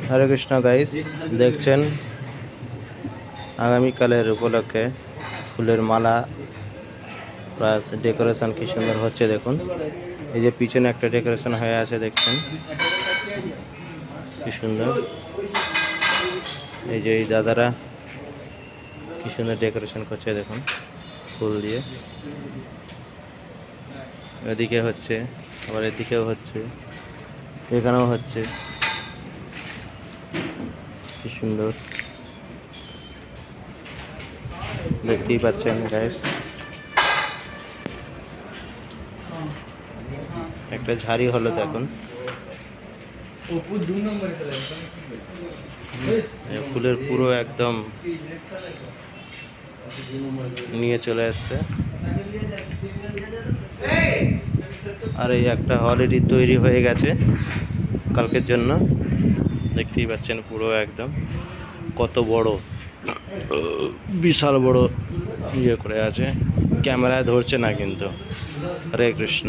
হরে Krishna guys, দেখছেন আগামীকালের উপলক্ষে ফুলের মালা প্লাস ডেকোরেশন কি সুন্দর হচ্ছে দেখুন। এই যে পিছনে একটা ডেকোরেশন হয়ে আছে দেখছেন কি সুন্দর। এই যে এই দাদারা কি সুন্দর ডেকোরেশন করছে দেখুন ফুল দিয়ে। এদিকে হচ্ছে, আবার এদিকেও হচ্ছে, এখানেও হচ্ছে, কি সুন্দর দেখতেই পাচ্ছেন গাইস। একটা ঝাড়ি হলো দেখুন, ফুলের পুরো একদম নিয়ে চলে আসছে। আর এই একটা অলরেডি তৈরি হয়ে গেছে কালকের জন্য, দেখতেই পাচ্ছেন পুরো একদম কত বড়, বিশাল বড় ইয়ে করে আছে। ক্যামেরায় ধরছে না কিন্তু। হরে কৃষ্ণ।